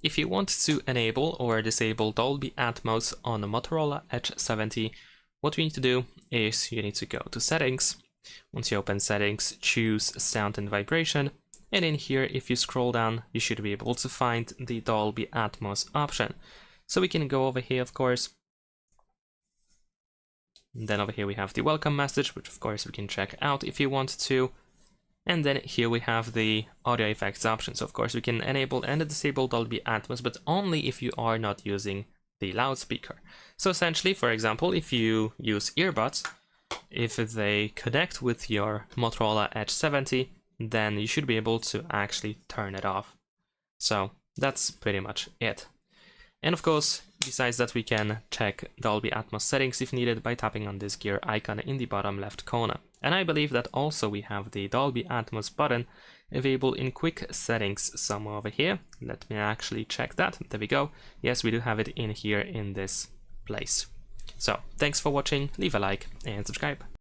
If you want to enable or disable Dolby Atmos on the Motorola Edge 70, what we need to do is you need to go to Settings. Once you open Settings, choose Sound and Vibration, and in here, if you scroll down, you should be able to find the Dolby Atmos option. So we can go over here, of course. And then over here we have the welcome message, which of course we can check out if you want to. And then here we have the audio effects option. So of course we can enable and disable Dolby Atmos, but only if you are not using the loudspeaker. So essentially, for example, if you use earbuds, if they connect with your Motorola Edge 70, then you should be able to actually turn it off. So that's pretty much it. And of course, besides that, we can check Dolby Atmos settings if needed by tapping on this gear icon in the bottom left corner. And I believe that also we have the Dolby Atmos button available in quick settings somewhere over here. Let me actually check that. There we go. Yes, we do have it in here in this place. So thanks for watching, leave a like and subscribe.